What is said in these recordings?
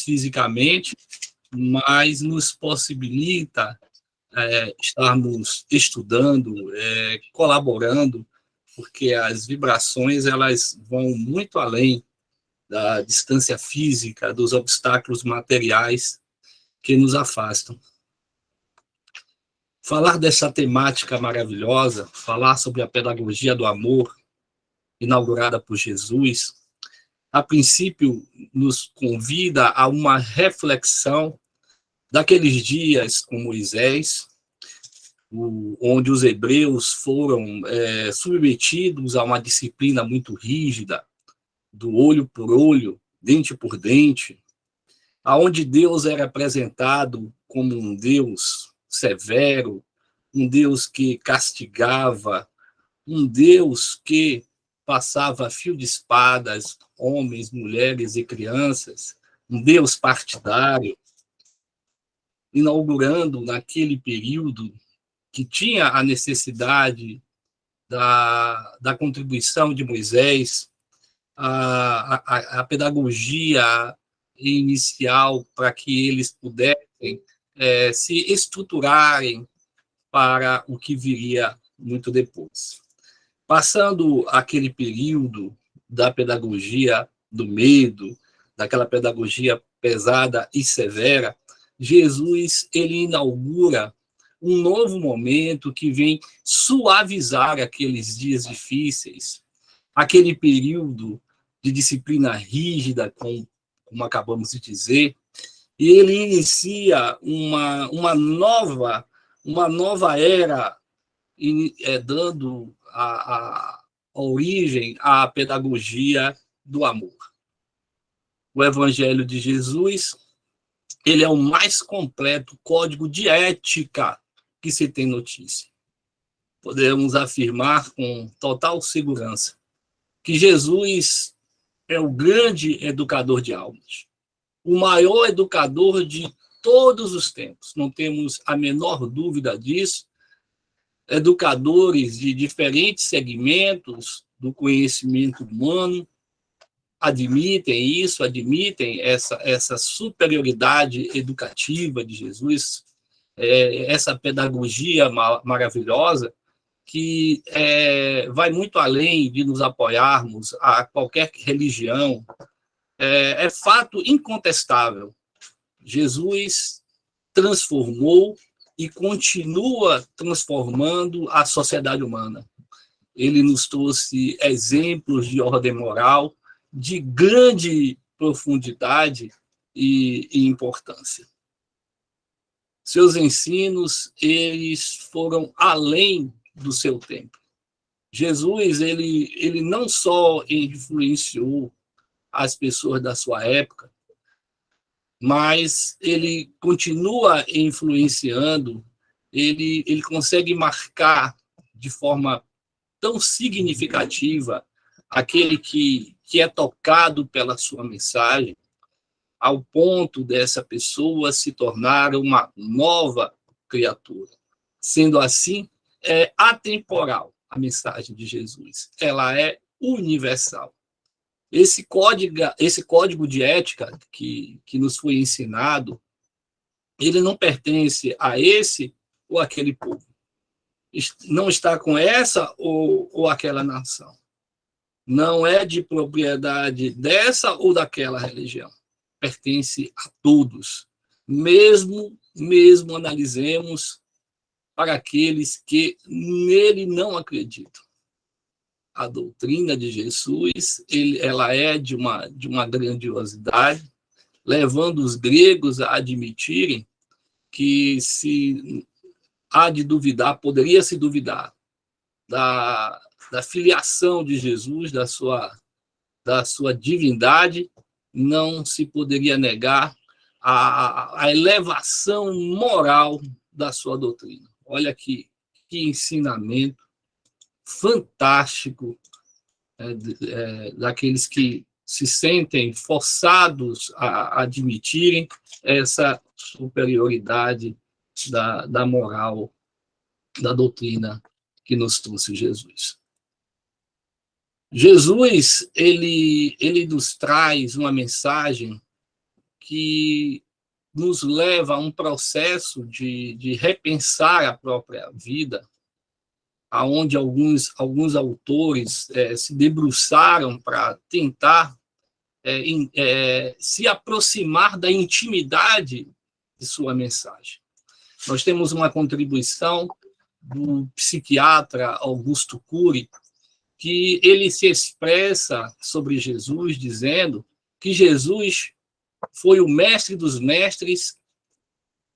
fisicamente, mas nos possibilita estarmos estudando, colaborando, porque as vibrações elas vão muito além da distância física, dos obstáculos materiais que nos afastam. Falar dessa temática maravilhosa, falar sobre a pedagogia do amor, inaugurada por Jesus, a princípio nos convida a uma reflexão daqueles dias com Moisés, onde os hebreus foram submetidos a uma disciplina muito rígida, do olho por olho, dente por dente, aonde Deus era apresentado como um Deus severo, um Deus que castigava, um Deus que passava fio de espadas, homens, mulheres e crianças, um Deus partidário, inaugurando naquele período que tinha a necessidade da contribuição de Moisés, a pedagogia inicial para que eles pudessem se estruturarem para o que viria muito depois. Passando aquele período da pedagogia do medo, daquela pedagogia pesada e severa, Jesus ele inaugura um novo momento que vem suavizar aqueles dias difíceis, aquele período de disciplina rígida, como acabamos de dizer, e ele inicia uma nova era, dando a origem à pedagogia do amor. O Evangelho de Jesus, ele é o mais completo código de ética que se tem notícia. Podemos afirmar com total segurança que Jesus é o grande educador de almas, o maior educador de todos os tempos, não temos a menor dúvida disso. Educadores de diferentes segmentos do conhecimento humano admitem isso, admitem essa superioridade educativa de Jesus, essa pedagogia maravilhosa que vai muito além de nos apoiarmos a qualquer religião. É fato incontestável. Jesus transformou e continua transformando a sociedade humana. Ele nos trouxe exemplos de ordem moral de grande profundidade e importância. Seus ensinos, eles foram além do seu tempo. Jesus, ele não só influenciou as pessoas da sua época, mas ele continua influenciando, ele consegue marcar de forma tão significativa aquele que é tocado pela sua mensagem, ao ponto dessa pessoa se tornar uma nova criatura. Sendo assim, é atemporal a mensagem de Jesus, ela é universal. Esse código de ética que nos foi ensinado, ele não pertence a esse ou aquele povo. Não está com essa ou aquela nação. Não é de propriedade dessa ou daquela religião. Pertence a todos. Mesmo analisemos para aqueles que nele não acreditam. A doutrina de Jesus, ela é de uma grandiosidade, levando os gregos a admitirem que se há de duvidar, poderia se duvidar da filiação de Jesus, da sua divindade, não se poderia negar a elevação moral da sua doutrina. Olha que ensinamento fantástico daqueles que se sentem forçados a admitirem essa superioridade da moral, da doutrina que nos trouxe Jesus. Jesus, ele nos traz uma mensagem que nos leva a um processo de repensar a própria vida, aonde alguns autores se debruçaram para tentar se aproximar da intimidade de sua mensagem. Nós temos uma contribuição do psiquiatra Augusto Cury, que ele se expressa sobre Jesus, dizendo que Jesus foi o mestre dos mestres,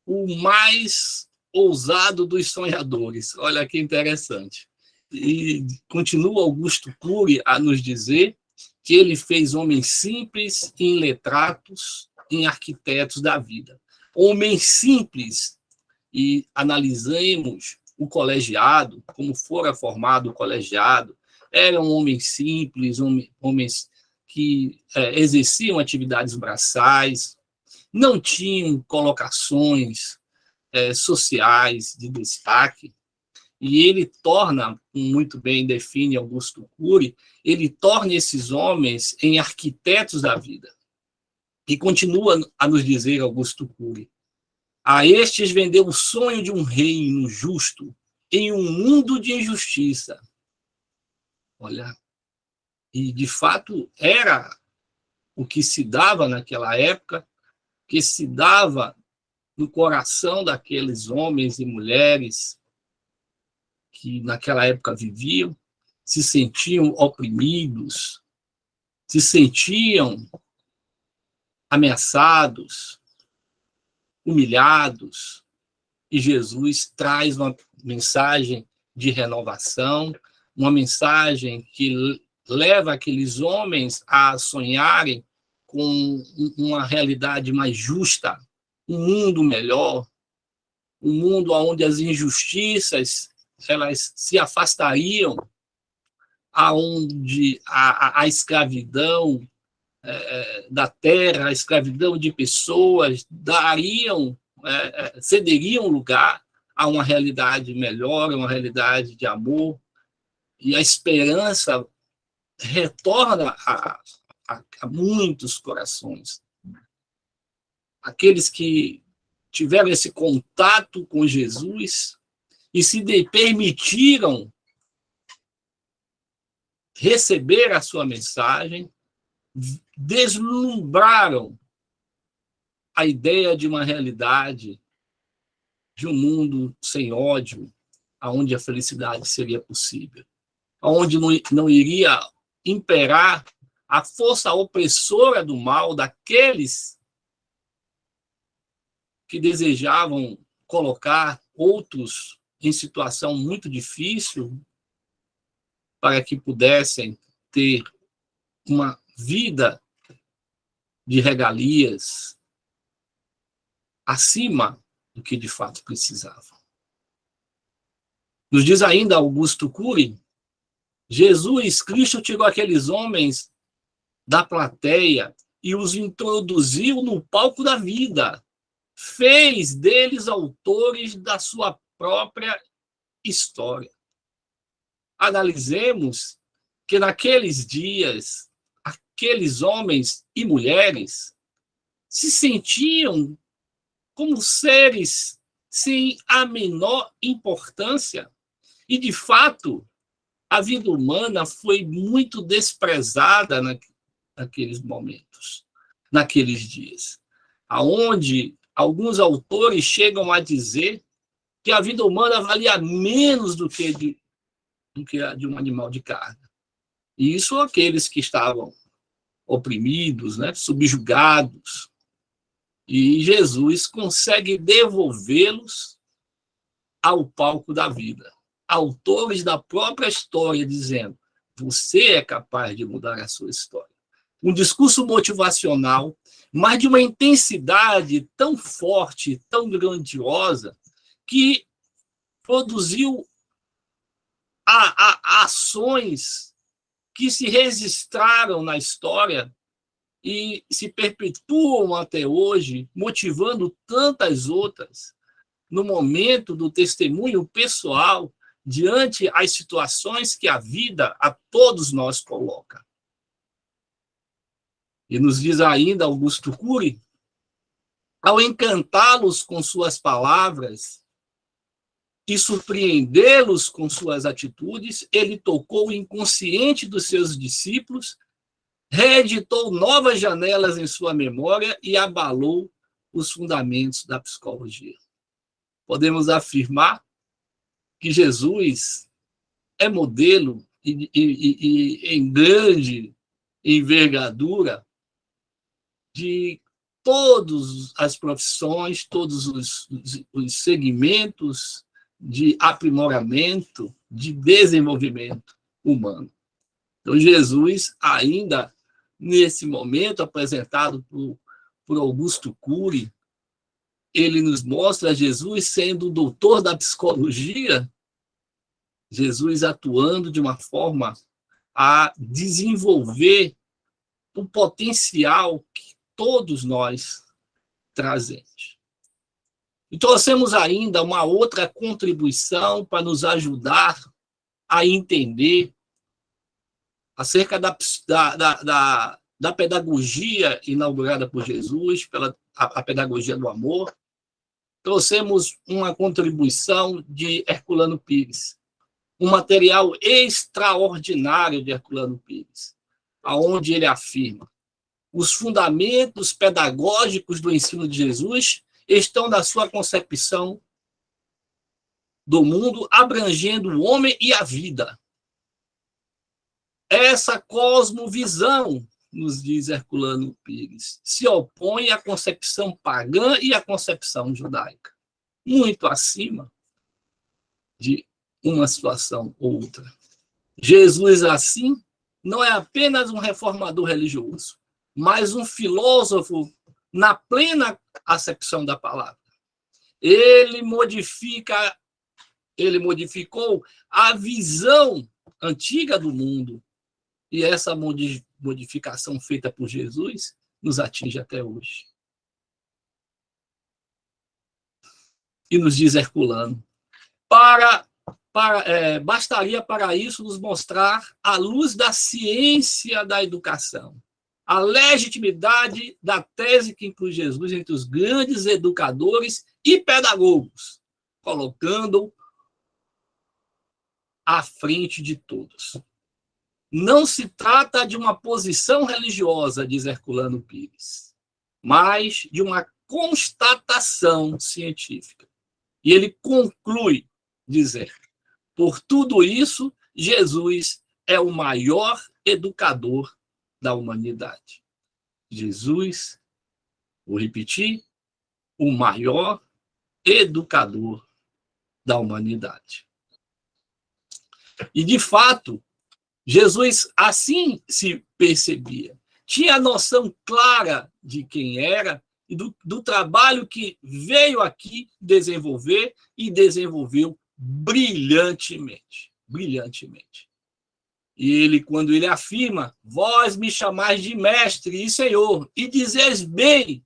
o mais ousado dos sonhadores. Olha que interessante. E continua Augusto Cury a nos dizer que ele fez homens simples em letrados, em arquitetos da vida. Homens simples, e analisemos o colegiado, como fora formado o colegiado, eram homens simples, homens que exerciam atividades braçais, não tinham colocações sociais de destaque, e ele torna, muito bem define Augusto Cury, ele torna esses homens em arquitetos da vida. E continua a nos dizer Augusto Cury: a estes vendeu o sonho de um reino justo em um mundo de injustiça. Olha, e de fato era o que se dava naquela época, que se dava no coração daqueles homens e mulheres que naquela época viviam, se sentiam oprimidos, se sentiam ameaçados, humilhados, e Jesus traz uma mensagem de renovação, uma mensagem que leva aqueles homens a sonharem com uma realidade mais justa, um mundo melhor, um mundo onde as injustiças elas se afastariam, aonde a escravidão da terra, a escravidão de pessoas cederiam lugar a uma realidade melhor, uma realidade de amor, e a esperança retorna a muitos corações. Aqueles que tiveram esse contato com Jesus e se permitiram receber a sua mensagem, deslumbraram a ideia de uma realidade, de um mundo sem ódio, onde a felicidade seria possível, onde não iria imperar a força opressora do mal daqueles que desejavam colocar outros em situação muito difícil para que pudessem ter uma vida de regalias acima do que de fato precisavam. Nos diz ainda Augusto Cury, Jesus Cristo tirou aqueles homens da plateia e os introduziu no palco da vida, fez deles autores da sua própria história. Analisemos que naqueles dias, aqueles homens e mulheres se sentiam como seres sem a menor importância. E, de fato, a vida humana foi muito desprezada naqueles momentos, naqueles dias, aonde alguns autores chegam a dizer que a vida humana valia menos do que a de um animal de carne. E isso aqueles que estavam oprimidos, subjugados. E Jesus consegue devolvê-los ao palco da vida. Autores da própria história dizendo: você é capaz de mudar a sua história. Um discurso motivacional, mas de uma intensidade tão forte, tão grandiosa, que produziu ações que se registraram na história e se perpetuam até hoje, motivando tantas outras, no momento do testemunho pessoal, diante as situações que a vida a todos nós coloca. E nos diz ainda Augusto Cury ao encantá-los com suas palavras e surpreendê-los com suas atitudes, ele tocou o inconsciente dos seus discípulos, reeditou novas janelas em sua memória e abalou os fundamentos da psicologia. Podemos afirmar que Jesus é modelo e em grande envergadura de todas as profissões, todos os segmentos de aprimoramento, de desenvolvimento humano. Então, Jesus, ainda nesse momento apresentado por Augusto Cury, ele nos mostra Jesus sendo o doutor da psicologia, Jesus atuando de uma forma a desenvolver o potencial que todos nós trazemos. E trouxemos ainda uma outra contribuição para nos ajudar a entender acerca da pedagogia inaugurada por Jesus, a pedagogia do amor. Trouxemos uma contribuição de Herculano Pires, um material extraordinário de Herculano Pires, aonde ele afirma: os fundamentos pedagógicos do ensino de Jesus estão na sua concepção do mundo, abrangendo o homem e a vida. Essa cosmovisão, nos diz Herculano Pires, se opõe à concepção pagã e à concepção judaica, muito acima de uma situação ou outra. Jesus, assim, não é apenas um reformador religioso, mas um filósofo na plena acepção da palavra. Ele modificou a visão antiga do mundo, e essa modificação feita por Jesus nos atinge até hoje. E nos diz Herculano, bastaria para isso nos mostrar a luz da ciência da educação, a legitimidade da tese que inclui Jesus entre os grandes educadores e pedagogos, colocando-o à frente de todos. Não se trata de uma posição religiosa, diz Herculano Pires, mas de uma constatação científica. E ele conclui dizer: por tudo isso, Jesus é o maior educador da humanidade. Jesus, vou repetir, o maior educador da humanidade. E, de fato, Jesus assim se percebia. Tinha a noção clara de quem era e do trabalho que veio aqui desenvolver e desenvolveu brilhantemente. Brilhantemente. E ele, quando ele afirma: vós me chamais de mestre e senhor, e dizeis bem,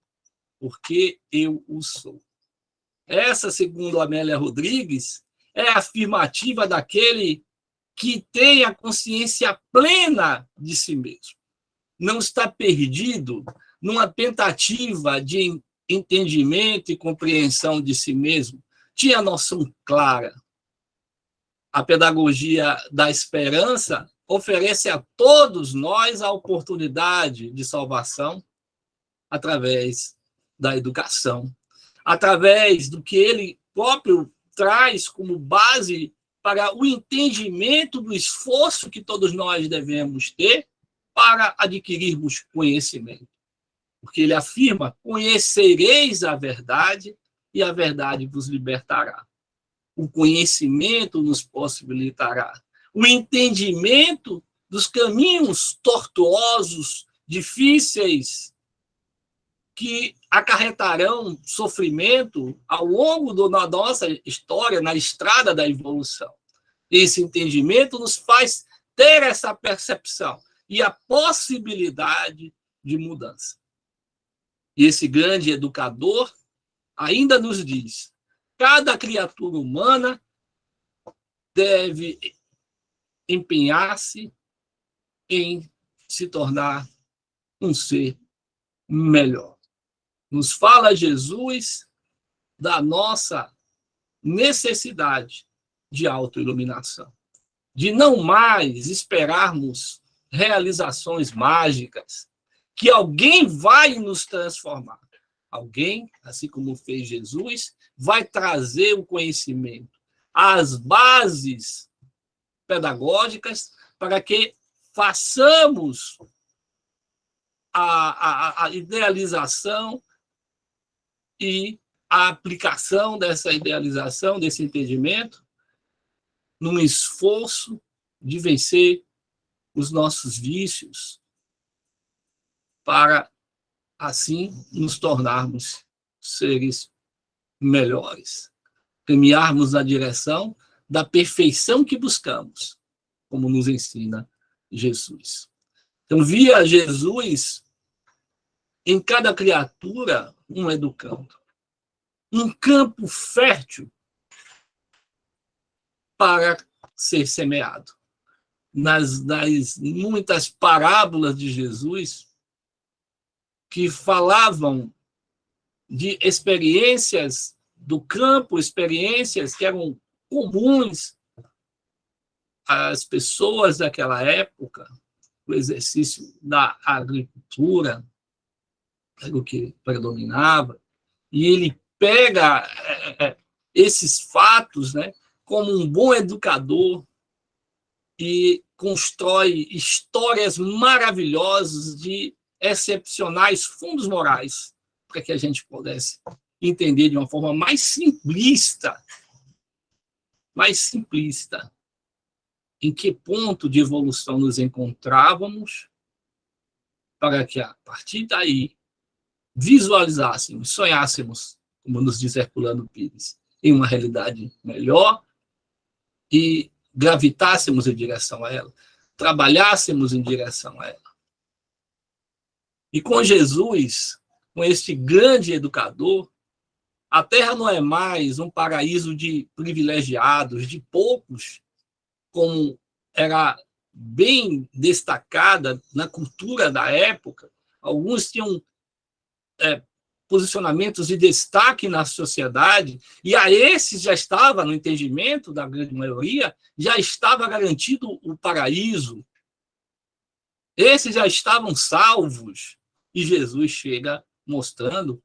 porque eu o sou. Essa, segundo Amélia Rodrigues, é a afirmativa daquele que tem a consciência plena de si mesmo. Não está perdido numa tentativa de entendimento e compreensão de si mesmo. Tinha a noção clara. A pedagogia da esperança oferece a todos nós a oportunidade de salvação através da educação, através do que ele próprio traz como base para o entendimento do esforço que todos nós devemos ter para adquirirmos conhecimento. Porque ele afirma: conhecereis a verdade e a verdade vos libertará. O conhecimento nos possibilitará o entendimento dos caminhos tortuosos, difíceis, que acarretarão sofrimento ao longo da nossa história, na estrada da evolução. Esse entendimento nos faz ter essa percepção e a possibilidade de mudança. E esse grande educador ainda nos diz: cada criatura humana deve empenhar-se em se tornar um ser melhor. Nos fala Jesus da nossa necessidade de autoiluminação, de não mais esperarmos realizações mágicas, que alguém vai nos transformar. Alguém, assim como fez Jesus, vai trazer o conhecimento, as bases pedagógicas para que façamos a idealização e a aplicação dessa idealização, desse entendimento, num esforço de vencer os nossos vícios, para, assim, nos tornarmos seres melhores, caminharmos na direção da perfeição que buscamos, como nos ensina Jesus. Então, via Jesus em cada criatura um educando, um campo fértil para ser semeado. Nas muitas parábolas de Jesus que falavam de experiências do campo, experiências que eram comuns às pessoas daquela época, o exercício da agricultura era o que predominava, e ele pega esses fatos, né, como um bom educador e constrói histórias maravilhosas de excepcionais fundos morais, para que a gente pudesse entender de uma forma mais simplista, em que ponto de evolução nos encontrávamos, para que, a partir daí, visualizássemos, sonhássemos, como nos diz Herculano Pires, em uma realidade melhor e gravitássemos em direção a ela, trabalhássemos em direção a ela. E com Jesus, com este grande educador, a Terra não é mais um paraíso de privilegiados, de poucos, como era bem destacada na cultura da época. Alguns tinham posicionamentos de destaque na sociedade, e a esses já estava, no entendimento da grande maioria, já estava garantido o paraíso. Esses já estavam salvos, e Jesus chega mostrando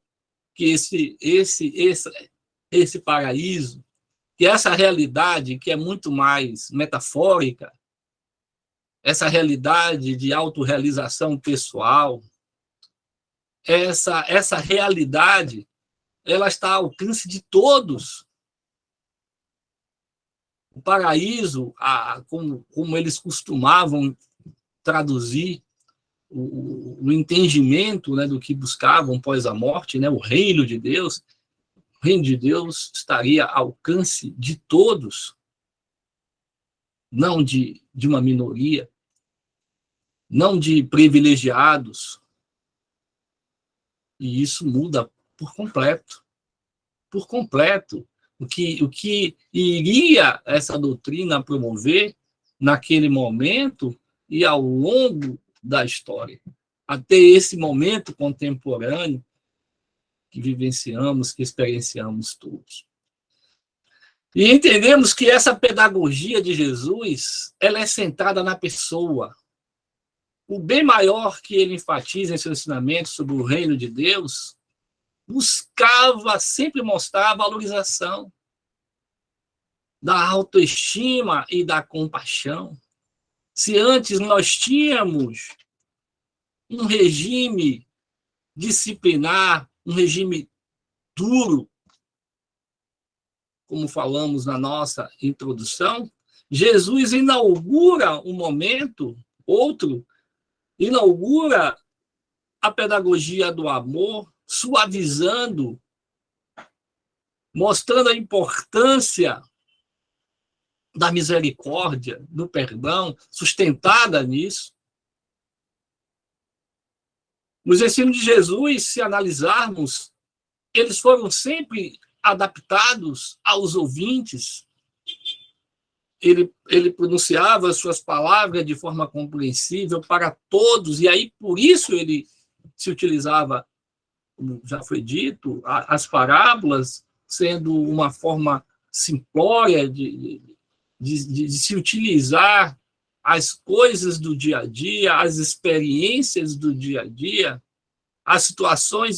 que esse paraíso, que essa realidade que é muito mais metafórica, essa realidade de autorrealização pessoal, essa realidade, ela está ao alcance de todos. O paraíso, como eles costumavam traduzir o entendimento, né, do que buscavam após a morte, né, o reino de Deus estaria ao alcance de todos, não de uma minoria, não de privilegiados. E isso muda por completo. Por completo. O que iria essa doutrina promover naquele momento e ao longo da história, até esse momento contemporâneo que vivenciamos, que experienciamos todos. E entendemos que essa pedagogia de Jesus, ela é centrada na pessoa. O bem maior que ele enfatiza em seu ensinamento sobre o reino de Deus, buscava sempre mostrar a valorização da autoestima e da compaixão. Se antes nós tínhamos um regime disciplinar, um regime duro, como falamos na nossa introdução, Jesus inaugura um momento, inaugura a pedagogia do amor, suavizando, mostrando a importância da misericórdia, do perdão, sustentada nisso. Os ensinos de Jesus, se analisarmos, eles foram sempre adaptados aos ouvintes. Ele pronunciava as suas palavras de forma compreensível para todos, e aí por isso ele se utilizava como já foi dito, as parábolas sendo uma forma simplória de se utilizar as coisas do dia a dia, as experiências do dia a dia, as situações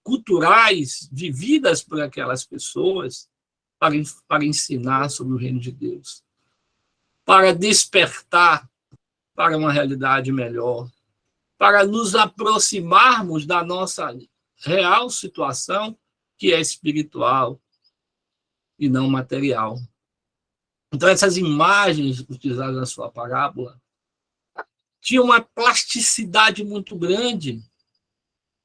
culturais vividas por aquelas pessoas para ensinar sobre o reino de Deus, para despertar para uma realidade melhor, para nos aproximarmos da nossa real situação, que é espiritual e não material. Então, essas imagens utilizadas na sua parábola tinham uma plasticidade muito grande,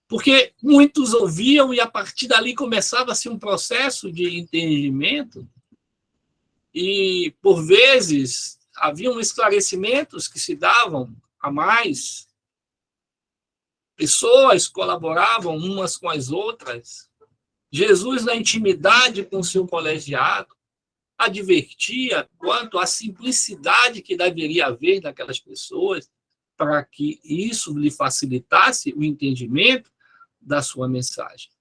porque muitos ouviam e, a partir dali, começava-se um processo de entendimento e, por vezes, haviam esclarecimentos que se davam a mais, pessoas colaboravam umas com as outras. Jesus, na intimidade com o seu colegiado, advertia quanto à simplicidade que deveria haver naquelas pessoas para que isso lhe facilitasse o entendimento da sua mensagem.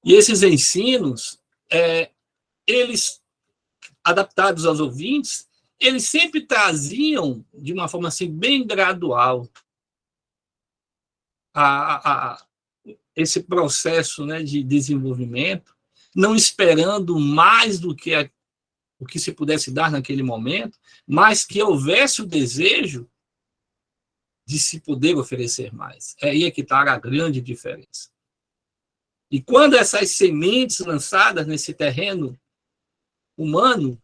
E esses ensinos, eles, adaptados aos ouvintes, eles sempre traziam, de uma forma assim, bem gradual, esse processo, né, de desenvolvimento, não esperando mais do que o que se pudesse dar naquele momento, mas que houvesse o desejo de se poder oferecer mais. É aí que está a grande diferença. E quando essas sementes lançadas nesse terreno humano,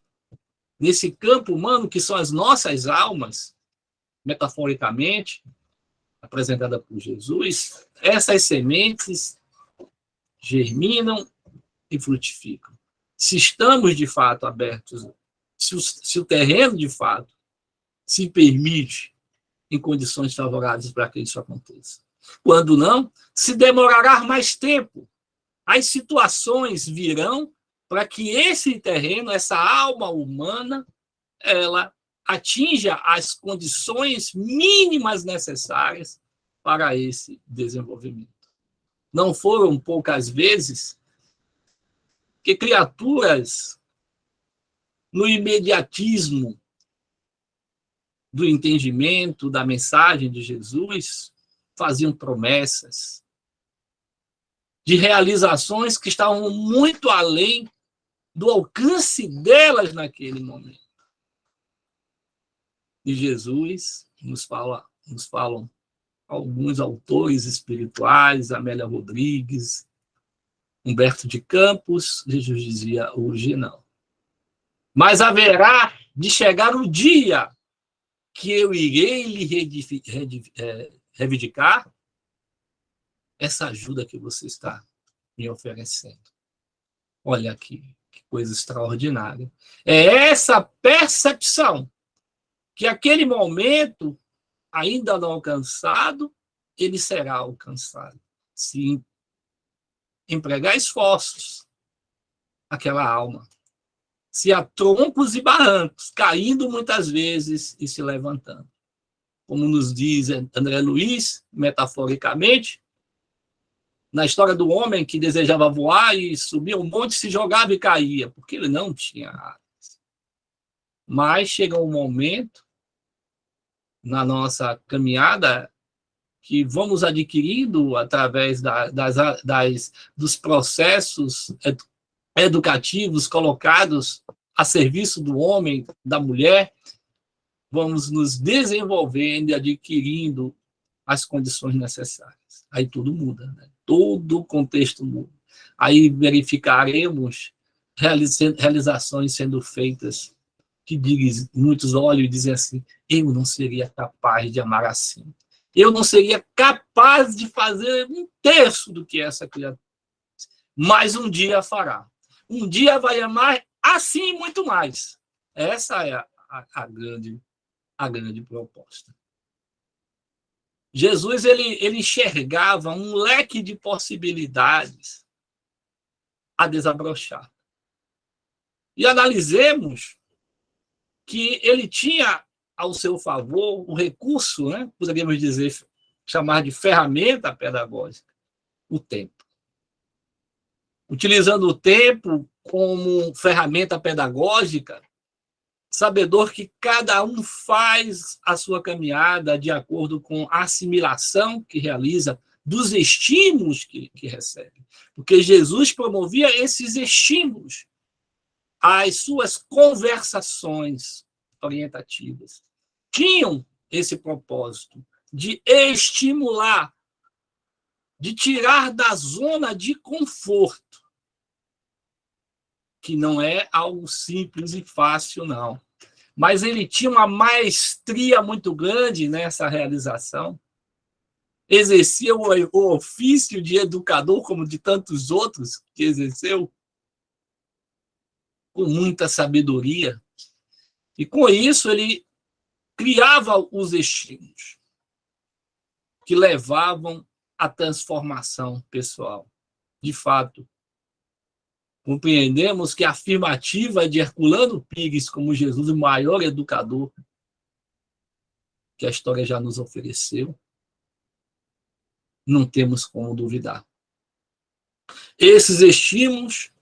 nesse campo humano, que são as nossas almas, metaforicamente, apresentada por Jesus, essas sementes germinam e frutificam. Se estamos, de fato, abertos, se o terreno, de fato, se permite em condições favoráveis para que isso aconteça. Quando não, se demorará mais tempo. As situações virão para que esse terreno, essa alma humana, ela atinja as condições mínimas necessárias para esse desenvolvimento. Não foram poucas vezes que criaturas, no imediatismo do entendimento da mensagem de Jesus, faziam promessas de realizações que estavam muito além do alcance delas naquele momento. E Jesus nos falam alguns autores espirituais, Amélia Rodrigues, Humberto de Campos, Jesus dizia, hoje não. Mas haverá de chegar o dia que eu irei lhe reivindicar essa ajuda que você está me oferecendo. Olha aqui, que coisa extraordinária. É essa percepção que aquele momento, ainda não alcançado, ele será alcançado. Se empregar esforços, aquela alma. Se há troncos e barrancos, caindo muitas vezes e se levantando. Como nos diz André Luiz, metaforicamente, na história do homem que desejava voar e subia um monte, se jogava e caía, porque ele não tinha asas. Mas chega um momento na nossa caminhada que vamos adquirindo através dos processos educativos colocados a serviço do homem, da mulher, vamos nos desenvolvendo e adquirindo as condições necessárias. Aí tudo muda, né? Todo o contexto muda. Aí verificaremos realizações sendo feitas que muitos olham e dizem assim, eu não seria capaz de amar assim. Eu não seria capaz de fazer um terço do que essa criatura. Mas um dia fará. Um dia vai amar assim e muito mais. Essa é a grande proposta. Jesus ele enxergava um leque de possibilidades a desabrochar. E analisemos que ele tinha ao seu favor o recurso, né, poderíamos dizer, chamar de ferramenta pedagógica, o tempo. Utilizando o tempo como ferramenta pedagógica, sabedor que cada um faz a sua caminhada de acordo com a assimilação que realiza dos estímulos que recebe. Porque Jesus promovia esses estímulos às suas conversações orientativas. Tinham esse propósito de estimular, de tirar da zona de conforto, que não é algo simples e fácil, não. Mas ele tinha uma maestria muito grande nessa realização, exercia o ofício de educador, como de tantos outros que exerceu, com muita sabedoria. E com isso ele criava os estímulos que levavam à transformação pessoal. De fato, compreendemos que a afirmativa de Herculano Pires como Jesus, o maior educador que a história já nos ofereceu, não temos como duvidar. Esses estímulos,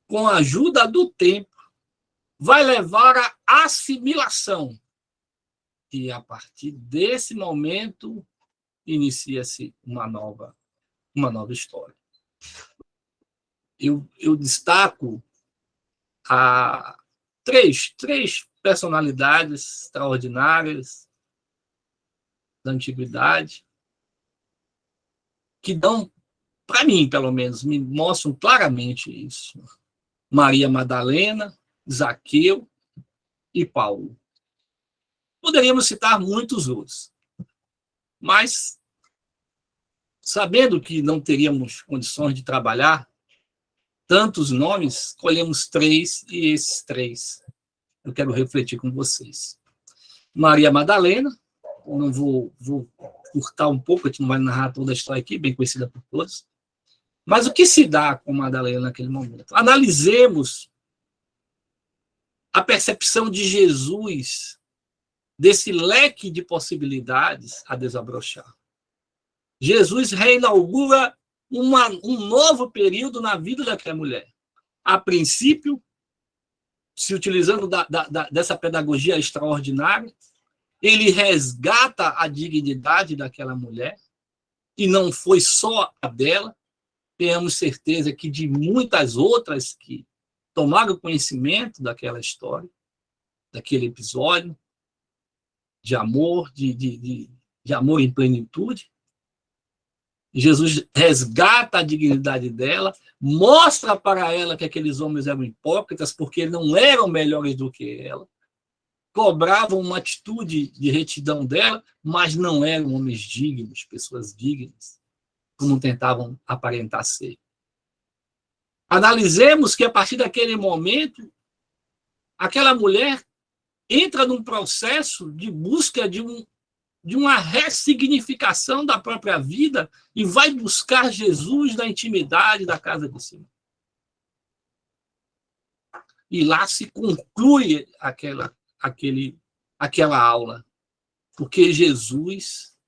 com a ajuda do tempo, vai levar à assimilação. E a partir desse momento inicia-se uma nova história. Eu destaco três personalidades extraordinárias da antiguidade que dão, para mim, pelo menos, me mostram claramente isso. Maria Madalena, Zaqueu e Paulo. Poderíamos citar muitos outros, mas, sabendo que não teríamos condições de trabalhar tantos nomes, escolhemos 3, e esses 3 eu quero refletir com vocês. Maria Madalena, não vou curtar um pouco, a gente não vai narrar toda a história aqui, bem conhecida por todos, mas o que se dá com Madalena naquele momento? Analisemos a percepção de Jesus desse leque de possibilidades a desabrochar. Jesus reinaugura um novo período na vida daquela mulher. A princípio, se utilizando dessa pedagogia extraordinária, ele resgata a dignidade daquela mulher, e não foi só a dela, tenhamos certeza que de muitas outras que tomaram conhecimento daquela história, daquele episódio de amor, de amor em plenitude. Jesus resgata a dignidade dela, mostra para ela que aqueles homens eram hipócritas porque não eram melhores do que ela, cobravam uma atitude de retidão dela, mas não eram homens dignos, pessoas dignas, como tentavam aparentar ser. Analisemos que, a partir daquele momento, aquela mulher entra num processo de busca de uma ressignificação da própria vida e vai buscar Jesus na intimidade da casa de Simão. E lá se conclui aquela aula, porque Jesus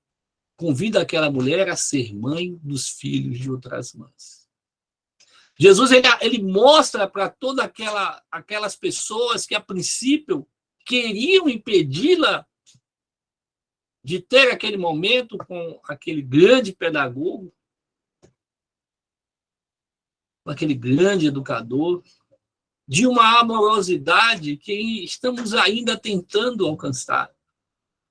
convida aquela mulher a ser mãe dos filhos de outras mães. Jesus ele mostra para todas aquelas pessoas que, a princípio, queriam impedi-la de ter aquele momento com aquele grande pedagogo, com aquele grande educador, de uma amorosidade que estamos ainda tentando alcançar.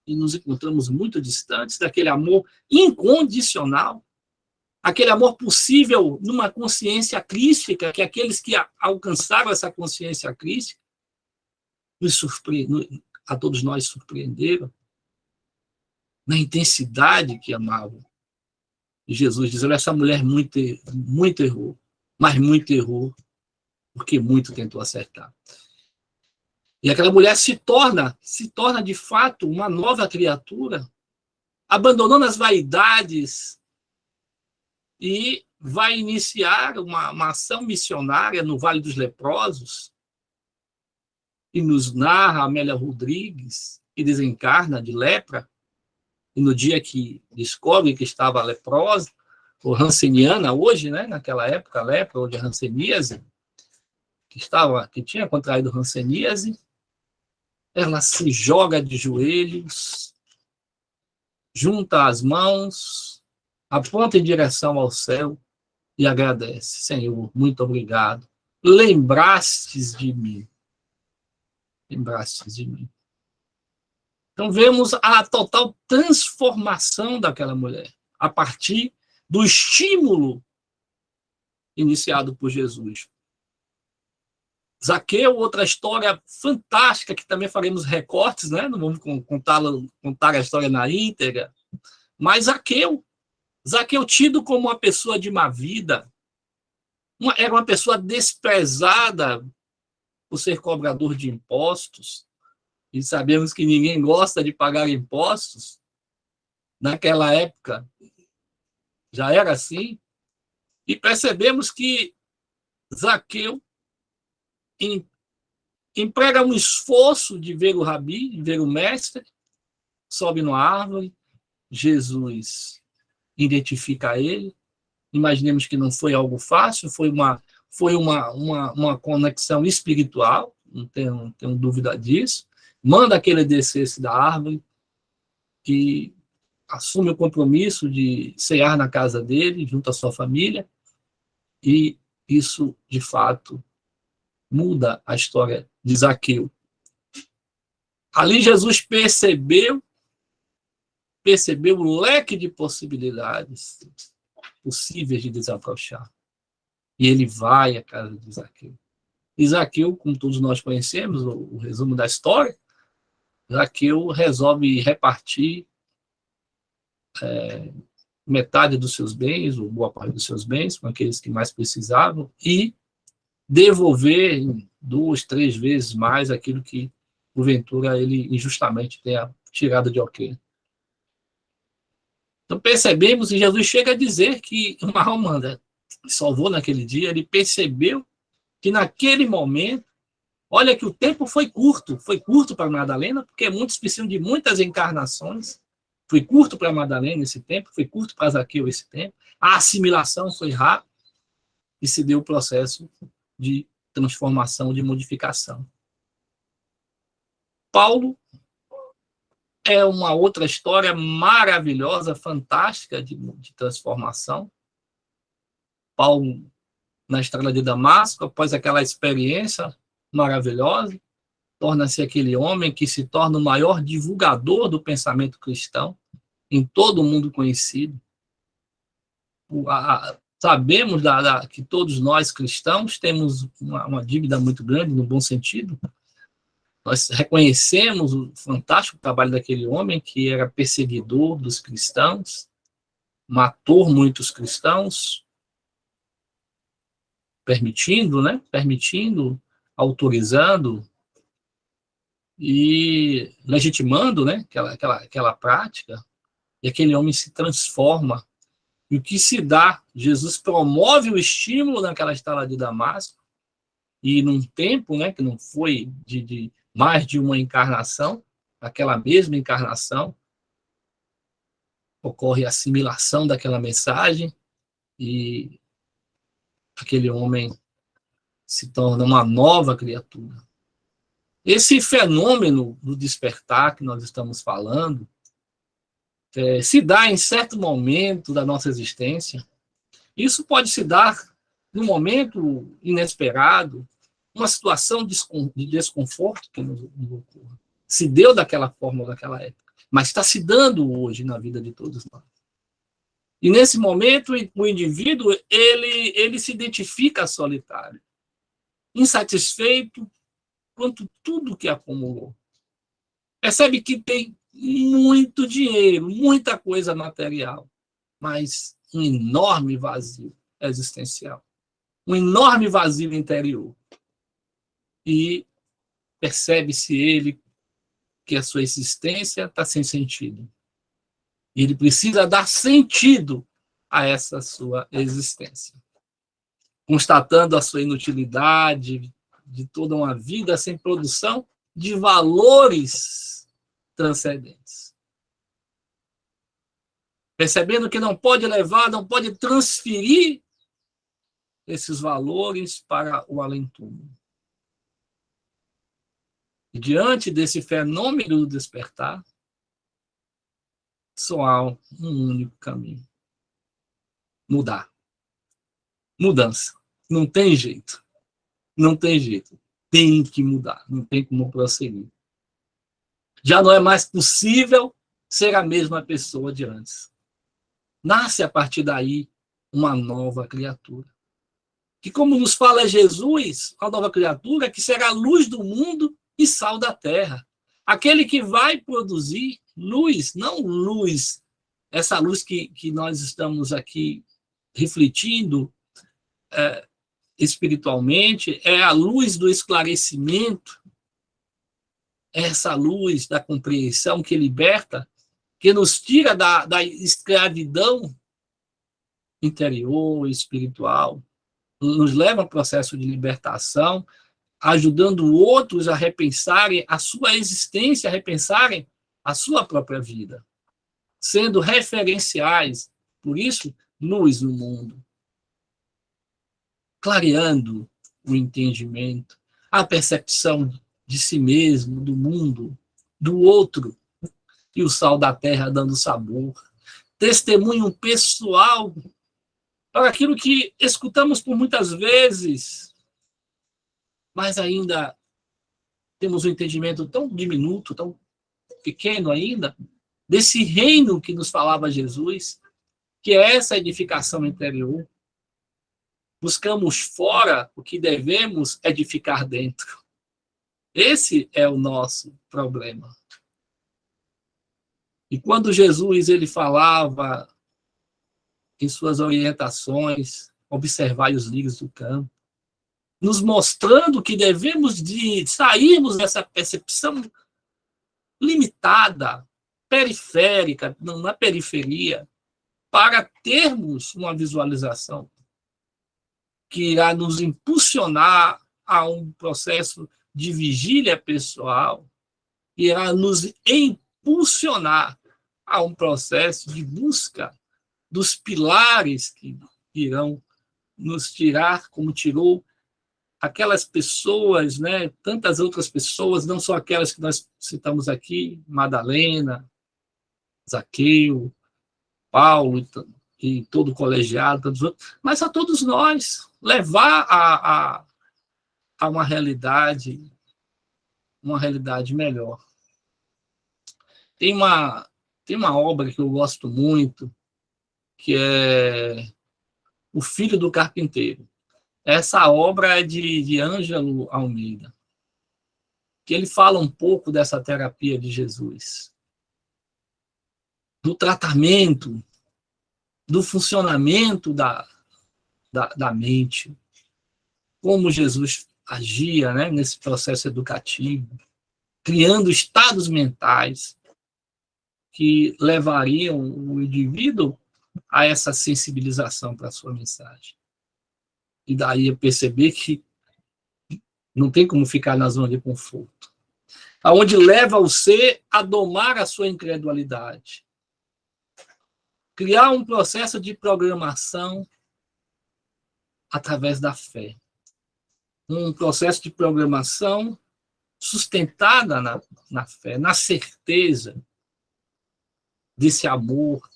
E nos encontramos muito distantes daquele amor incondicional, aquele amor possível numa consciência crística, que aqueles que alcançaram essa consciência crística a todos nós surpreenderam na intensidade que amavam. E Jesus diz: olha, essa mulher muito errou, mas muito errou porque muito tentou acertar. E aquela mulher se torna de fato uma nova criatura, abandonando as vaidades, e vai iniciar uma ação missionária no Vale dos Leprosos, e nos narra Amélia Rodrigues, que desencarna de lepra, e no dia que descobre que estava leprosa, ou ranceniana hoje, né, naquela época, lepra, hoje é hanseníase, que tinha contraído hanseníase, ela se joga de joelhos, junta as mãos, aponta em direção ao céu e agradece. Senhor, muito obrigado. Lembrastes de mim. Lembrastes de mim. Então, vemos a total transformação daquela mulher, a partir do estímulo iniciado por Jesus. Zaqueu, outra história fantástica, que também faremos recortes, né? Não vamos contar a história na íntegra, mas Zaqueu tido como uma pessoa de má vida, era uma pessoa desprezada por ser cobrador de impostos, e sabemos que ninguém gosta de pagar impostos. Naquela época já era assim, e percebemos que Zaqueu emprega um esforço de ver o rabi, de ver o mestre, sobe numa árvore, Jesus identifica ele. Imaginemos que não foi algo fácil, foi uma conexão espiritual, não tenho dúvida disso. Manda que ele descesse da árvore e assume o compromisso de cear na casa dele, junto à sua família, e isso, de fato, muda a história de Zaqueu. Ali Jesus percebeu o leque de possibilidades possíveis de desabrochar. E ele vai à casa de Zaqueu. E Zaqueu, como todos nós conhecemos, o resumo da história, Zaqueu resolve repartir metade dos seus bens, ou boa parte dos seus bens, com aqueles que mais precisavam, e devolver 2, 3 vezes mais aquilo que, porventura, ele injustamente tenha tirado de alguém. Então percebemos, e Jesus chega a dizer que uma alma que salvou naquele dia, ele percebeu que naquele momento, olha que o tempo foi curto para Madalena, porque muitos precisam de muitas encarnações, foi curto para Madalena esse tempo, foi curto para Zaqueu esse tempo, a assimilação foi rápida, e se deu o processo de transformação, de modificação. Paulo é uma outra história maravilhosa, fantástica de transformação. Paulo, na estrada de Damasco, após aquela experiência maravilhosa, torna-se aquele homem que se torna o maior divulgador do pensamento cristão, em todo o mundo conhecido. Sabemos que todos nós cristãos temos uma dívida muito grande, no bom sentido. Nós reconhecemos o fantástico trabalho daquele homem que era perseguidor dos cristãos, matou muitos cristãos, permitindo, autorizando e legitimando, né, aquela prática, e aquele homem se transforma. E o que se dá? Jesus promove o estímulo naquela estrada de Damasco, e num tempo, né, que não foi de mais de uma encarnação, aquela mesma encarnação, ocorre a assimilação daquela mensagem, e aquele homem se torna uma nova criatura. Esse fenômeno do despertar que nós estamos falando se dá em certo momento da nossa existência. Isso pode se dar num momento inesperado, uma situação de desconforto que nos ocorra. Se deu daquela forma, daquela época, mas está se dando hoje na vida de todos nós. E nesse momento, o indivíduo, ele se identifica solitário, insatisfeito quanto tudo que acumulou. Percebe que tem muito dinheiro, muita coisa material, mas um enorme vazio existencial, um enorme vazio interior. E percebe-se ele que a sua existência está sem sentido. E ele precisa dar sentido a essa sua existência. Constatando a sua inutilidade, de toda uma vida sem produção de valores transcendentes. Percebendo que não pode levar, não pode transferir esses valores para o além-túmulo. E diante desse fenômeno do despertar, só há um único caminho. Mudar. Mudança. Não tem jeito. Não tem jeito. Tem que mudar. Não tem como prosseguir. Já não é mais possível ser a mesma pessoa de antes. Nasce a partir daí uma nova criatura. Que, como nos fala Jesus, a nova criatura que será a luz do mundo e sal da terra. Aquele que vai produzir luz, não luz, essa luz que nós estamos aqui refletindo espiritualmente, é a luz do esclarecimento, essa luz da compreensão que liberta, que nos tira da escravidão interior, espiritual, nos leva a um processo de libertação, ajudando outros a repensarem a sua existência, a repensarem a sua própria vida, sendo referenciais, por isso, luz no mundo, clareando o entendimento, a percepção de si mesmo, do mundo, do outro, e o sal da terra dando sabor, testemunho pessoal para aquilo que escutamos por muitas vezes, mas ainda temos um entendimento tão diminuto, tão pequeno ainda, desse reino que nos falava Jesus, que é essa edificação interior. Buscamos fora o que devemos edificar dentro. Esse é o nosso problema. E quando Jesus ele falava em suas orientações, observai os lírios do campo, nos mostrando que devemos de sairmos dessa percepção limitada, periférica, na periferia, para termos uma visualização que irá nos impulsionar a um processo de vigília pessoal, irá nos impulsionar a um processo de busca dos pilares que irão nos tirar, como tirou aquelas pessoas, né, tantas outras pessoas, não só aquelas que nós citamos aqui, Madalena, Zaqueu, Paulo e todo o colegiado, tantos outros, mas a todos nós, levar a uma realidade melhor. Tem uma obra que eu gosto muito, que é O Filho do Carpinteiro. Essa obra é de Ângelo Almeida, que ele fala um pouco dessa terapia de Jesus, do tratamento, do funcionamento da mente, como Jesus agia, né, nesse processo educativo, criando estados mentais que levariam o indivíduo a essa sensibilização para a sua mensagem. E daí eu perceber que não tem como ficar na zona de conforto, aonde leva o ser a domar a sua incredulidade, criar um processo de programação através da fé, um processo de programação sustentada na fé, na certeza desse amor,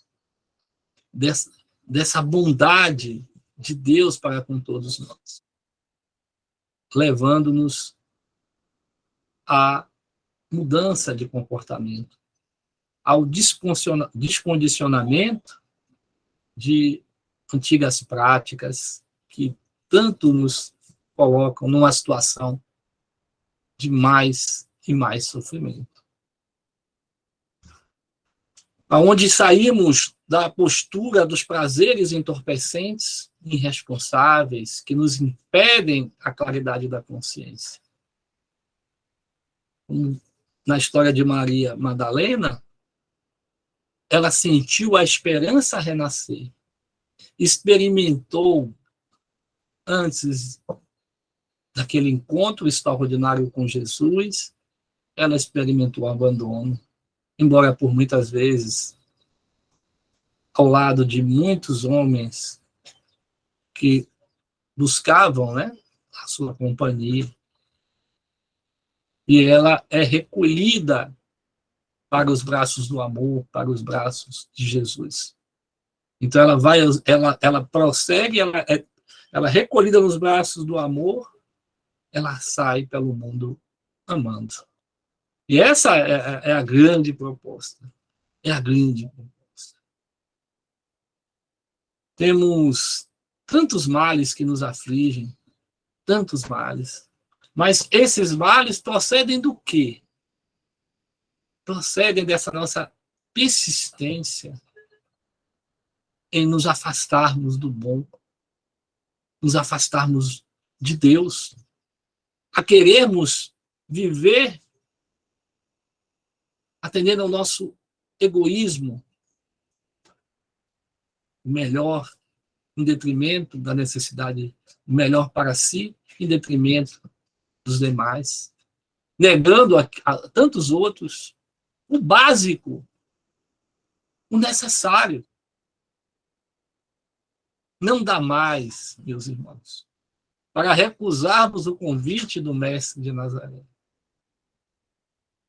dessa bondade de Deus para com todos nós, levando-nos à mudança de comportamento, ao descondicionamento de antigas práticas que tanto nos colocam numa situação de mais e mais sofrimento. Aonde saímos da postura dos prazeres entorpecentes, irresponsáveis, que nos impedem a claridade da consciência. Na história de Maria Madalena, ela sentiu a esperança renascer, experimentou, antes daquele encontro extraordinário com Jesus, ela experimentou o abandono, embora por muitas vezes, ao lado de muitos homens que buscavam, né, a sua companhia, e ela é recolhida para os braços do amor, para os braços de Jesus. Então ela prossegue, ela é recolhida nos braços do amor, ela sai pelo mundo amando. E essa é a grande proposta. É a grande proposta. Temos tantos males que nos afligem, tantos males. Mas esses males procedem do quê? Procedem dessa nossa persistência em nos afastarmos do bom, nos afastarmos de Deus, a querermos viver atendendo ao nosso egoísmo melhor, em detrimento da necessidade melhor para si, em detrimento dos demais, negando a tantos outros o básico, o necessário. Não dá mais, meus irmãos, para recusarmos o convite do Mestre de Nazaré,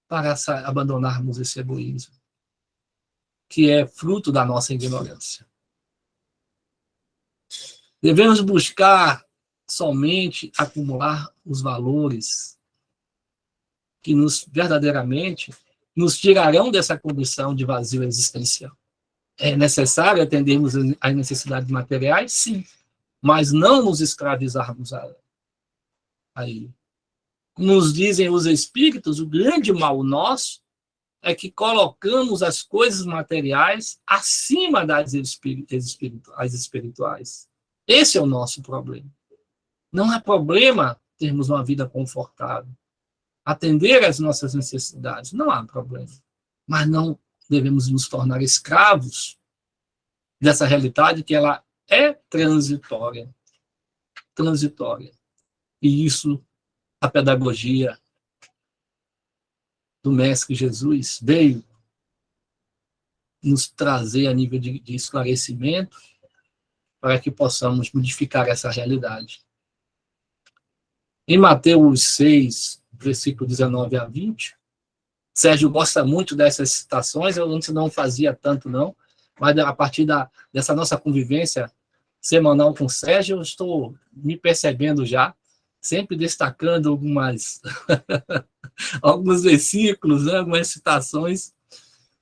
para abandonarmos esse egoísmo, que é fruto da nossa ignorância. Devemos buscar somente acumular os valores que verdadeiramente nos tirarão dessa condição de vazio existencial. É necessário atendermos às necessidades materiais? Sim, mas não nos escravizarmos a ele. Nos dizem os espíritos, o grande mal nosso é que colocamos as coisas materiais acima das espirituais. Esse é o nosso problema. Não é problema termos uma vida confortável. Atender às nossas necessidades, não há problema. Mas não devemos nos tornar escravos dessa realidade que ela é transitória. Transitória. E isso, a pedagogia do Mestre Jesus veio nos trazer a nível de esclarecimento para que possamos modificar essa realidade. Em Mateus 6, versículo 19 a 20, Sérgio gosta muito dessas citações, eu antes não fazia tanto, não, mas a partir dessa nossa convivência semanal com o Sérgio, eu estou me percebendo já, sempre destacando alguns versículos, né, algumas citações,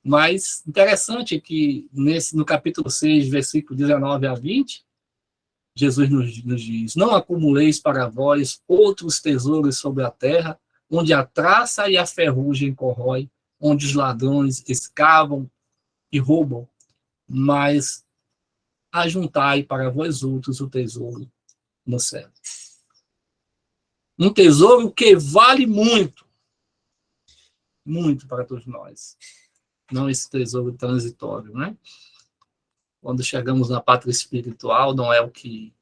mas interessante que no capítulo 6, versículo 19 a 20, Jesus nos diz: não acumuleis para vós outros tesouros sobre a terra, onde a traça e a ferrugem corrói, onde os ladrões escavam e roubam, mas ajuntai para vós outros o tesouro no céu. Um tesouro que vale muito, muito para todos nós. Não esse tesouro transitório, né? Quando chegamos na pátria espiritual, não é o que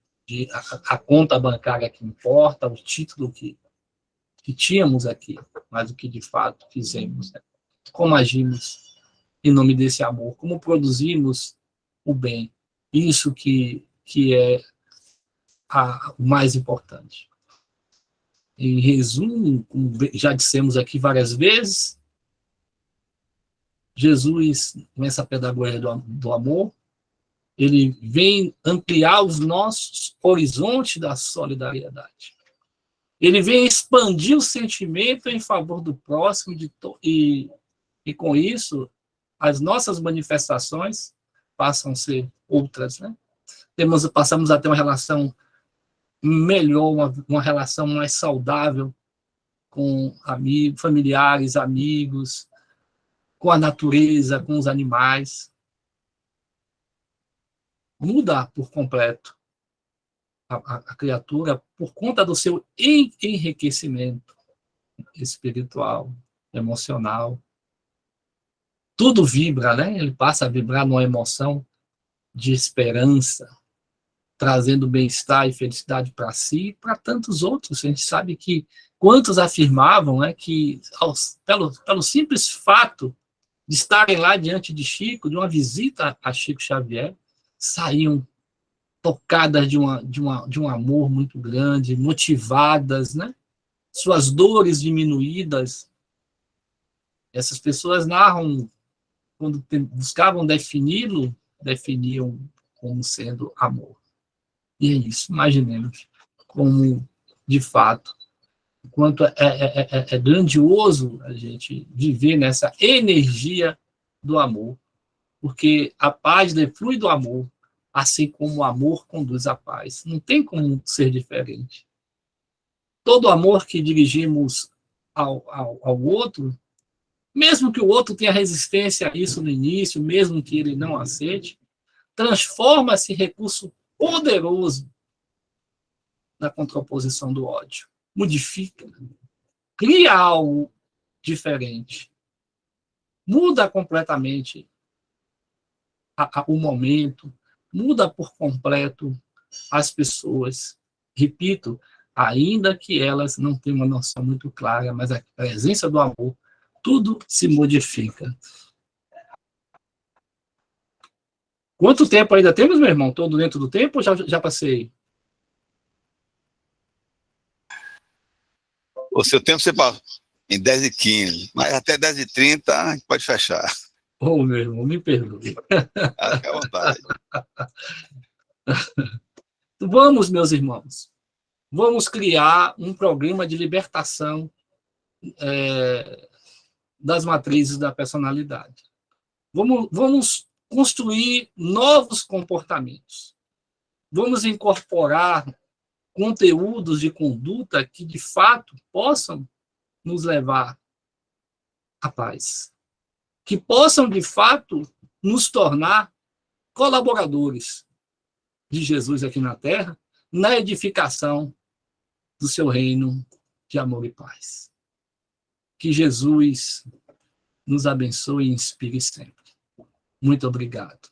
a conta bancária que importa, o título que tínhamos aqui, mas o que de fato fizemos, né? Como agimos em nome desse amor, como produzimos o bem. Isso que é o mais importante. Em resumo, como já dissemos aqui várias vezes, Jesus, com essa pedagogia do amor, ele vem ampliar os nossos horizontes da solidariedade. Ele vem expandir o sentimento em favor do próximo e com isso, as nossas manifestações passam a ser outras, né? Passamos a ter uma relação melhor, uma relação mais saudável com familiares, amigos, com a natureza, com os animais. Muda por completo a criatura por conta do seu enriquecimento espiritual, emocional. Tudo vibra, né? Ele passa a vibrar numa emoção de esperança, trazendo bem-estar e felicidade para si e para tantos outros. A gente sabe que quantos afirmavam, né, que pelo simples fato de estarem lá diante de Chico, de uma visita a Chico Xavier, saíam tocadas de um amor muito grande, motivadas, né? Suas dores diminuídas. Essas pessoas narram, quando buscavam defini-lo, definiam como sendo amor. E é isso, imaginemos como, de fato, quanto é grandioso a gente viver nessa energia do amor, porque a paz flui do amor, assim como o amor conduz à paz. Não tem como ser diferente. Todo amor que dirigimos ao outro, mesmo que o outro tenha resistência a isso no início, mesmo que ele não aceite, transforma-se em recurso poderoso na contraposição do ódio. Modifica, cria algo diferente, muda completamente o momento, muda por completo as pessoas. Repito, ainda que elas não tenham uma noção muito clara, mas a presença do amor, tudo se modifica. Quanto tempo ainda temos, meu irmão? Todo dentro do tempo ou já passei? O seu tempo você passa em 10h15, mas até 10h30 a gente pode fechar. Ô, meu irmão, me perdoe. Fica à vontade. Vamos, meus irmãos, vamos criar um programa de libertação das matrizes da personalidade. Vamos construir novos comportamentos. Vamos incorporar conteúdos de conduta que, de fato, possam nos levar à paz. Que possam, de fato, nos tornar colaboradores de Jesus aqui na Terra, na edificação do seu reino de amor e paz. Que Jesus nos abençoe e inspire sempre. Muito obrigado.